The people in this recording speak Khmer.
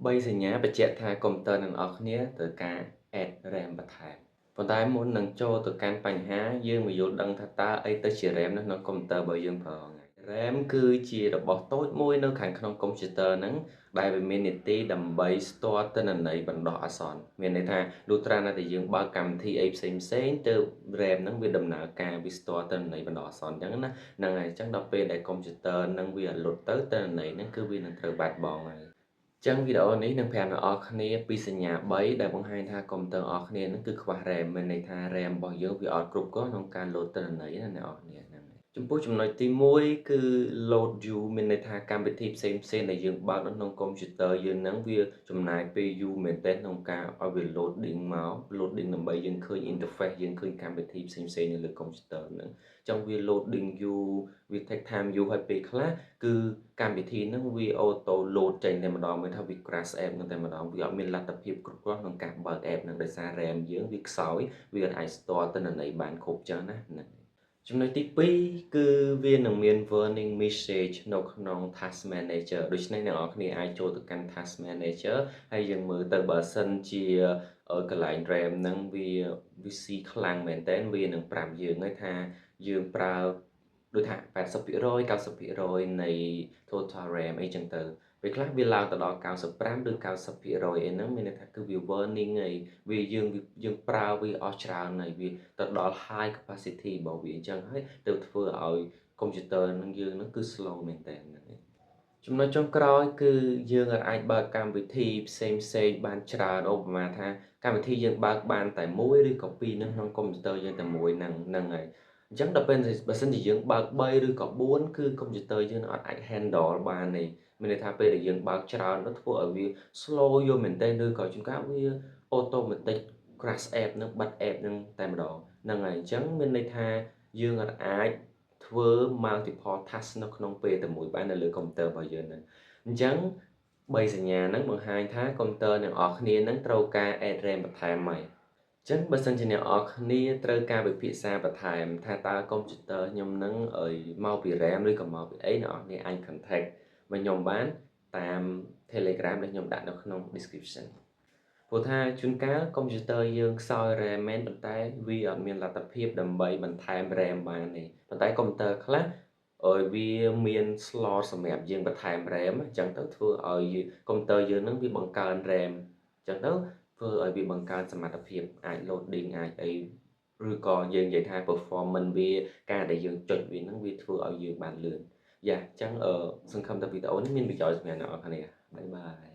3សញ្ញាបញ្ជាក់ថាកុំព្យូទ័រទាំងអស់គ្នាត្រូវការ add RAM បន្ថែមប៉ុន្តែមុននឹងចូលទៅកាន់បញ្ហាយើងមកយល់ដឹងថាតើអីទៅជា RAM នៅក្នុងកុំព្យូទ័ររបស់យើងប្រើថ្ងៃ RAM គឺជារបស់តូចមួយនៅខាងក្នុងកុំព្យូទ័រហ្នឹងដែលវាមាននីតិដើម្បីស្ទាត់ទិន្នន័យបណ្ដោះអាសន្នមានន័យថាលុះត្រាណាតែយើងបើកកម្មវិធីអីផ្សេងទៅ RAM ហ្នឹងវាដំណើរការវាស្ទាត់ទិន្នន័យបណ្ដោះអាសន្នអញ្ចឹងណាហ្នឹងហើយអញ្ចឹងដល់ពេលដែលកុំព្យូទ័រហ្នឹងវាលុតទៅទិន្នន័យហ្នឹងគឺវានឹងត្រូវបាត់បង់ហើយចឹងវីដេអូនេះនឹងប្រាប់អ្នកនរគ្នាពីសញ្ញា3ដែលបង្ហាញថាកុំព្យូទ័រអ្នកនរគ្នានឹងគឺខ្វះ RAM មានន័យថា RAM របស់យើងវាអត់គ្រប់គ្រាន់ក្នុងការលោតទិន្នន័យណាអ្នកនរគ្នាហ្នឹងចំពោះចំណុចទី1គឺ load យូរមានន័យថាកម្មវិធីផ្សេងដែលយើងបើកនៅក្នុងកុំព្យូទ័រយើងហ្នឹងវាចំណាយពេលយូរមែនទែនក្នុងការឲ្យវា loading មក loading ដើម្បីយើងឃើញ interface យើងឃើញកម្មវិធីផ្សេងនៅលើកុំព្យូទ័រហ្នឹងអញ្ចឹងវា loading យូរវា take time យូរហើយពេលខ្លះគឺកម្មវិធីហ្នឹងវា auto load ចេញតែម្ដងមានថាវា crash app ហ្នឹងតែម្ដងវាអត់មានលទ្ធភាពគ្រប់គ្រាន់ក្នុងការបើក app ហ្នឹងដោយសារ RAM យើងវាខ្សោយវាអាចស្ទាត់ទិន្នន័យបានគ្រប់ចឹងណាហ្នឹងចំណុចទី2គឺវានឹងមាន warning message នៅក្នុង Task Manager ដូច្នេះអ្នកនរគ្នាអាចចូលទៅកាន់ Task Manager ហើយយើងមើលទៅបើសិនជាកន្លែង RAM ហ្នឹងវាស៊ីខ្លាំងមែនទែនវានឹងប្រាប់យើងហើយថាយើងប្រើដូចថា80% 90% នៃ total RAM អីចឹងទៅពេលខ្លះវាឡើងទៅដល់95ឬ90%អីហ្នឹងមានន័យថាគឺវា warning ហើយវាយើងប្រើវាអស់ច្រើនហើយវាទៅដល់ high capacity របស់វាអញ្ចឹងហើយទៅធ្វើឲ្យកុំព្យូទ័រនឹងយើងហ្នឹងគឺ slow មែនតើហ្នឹងឯងចំណុចចុងក្រោយគឺយើងអាចបើកកម្មវិធីផ្សេងបានច្រើនឧបមាថាកម្មវិធីយើងបើកបានតែមួយឬក៏ពីរនៅក្នុងកុំព្យូទ័រយើងតែមួយហ្នឹងហើយអញ្ចឹងដល់ពេលបើសិនជាយើងបើក3ឬក៏4គឺកុំព្យូទ័រយើងអត់អាច handle បានទេមានន័យថាពេលដែលយើងបើកច្រើនទៅធ្វើឲ្យវា slow យូរមែនទែនឬក៏ជួនកាលវា automatic crash app នឹងបិទ app នឹងតែម្ដងហ្នឹងហើយអញ្ចឹងមានន័យថាយើងអាចធ្វើ multiple task នៅក្នុងពេលតែមួយបាននៅលើកុំព្យូទ័ររបស់យើងហ្នឹងអញ្ចឹង3សញ្ញាហ្នឹងបង្ហាញថាកុំព្យូទ័រអ្នកនរគ្នានឹងត្រូវការ add RAM បន្ថែមហើយចឹងបើសិនជាអ្នកនរគ្នាត្រូវការវិភាសាបន្ថែមថាតើកុំព្យូទ័រខ្ញុំនឹងមកពី RAM ឬក៏មកពីអីអ្នកនរគ្នាអាច contact មកខ្ញុំបានតាម Telegram ដែលខ្ញុំដាក់នៅក្នុង description ព្រោះថាជួនកាលកុំព្យូទ័រយើងខ្សោយ RAM មែនប៉ុន្តែវាអត់មានលទ្ធភាពដើម្បីបន្ថែម RAM បានទេប៉ុន្តែកុំព្យូទ័រខ្លះវាមាន slot សម្រាប់យើងបន្ថែម RAM អញ្ចឹងទៅធ្វើឲ្យកុំព្យូទ័រយើងនឹងវាបង្កើន RAM អញ្ចឹងទៅធ្វើឲ្យវាបង្កើនសមត្ថភាពអាច loading អាចអីឬក៏យើងនិយាយថា performance វាការដែលយើងចុចវានឹងវាធ្វើឲ្យយើងបានលឿនយ៉ាអញ្ចឹងសង្ឃឹមថាវីដេអូនេះមានប្រយោជន៍សម្រាប់អ្នកនរគ្នាបាយបាយ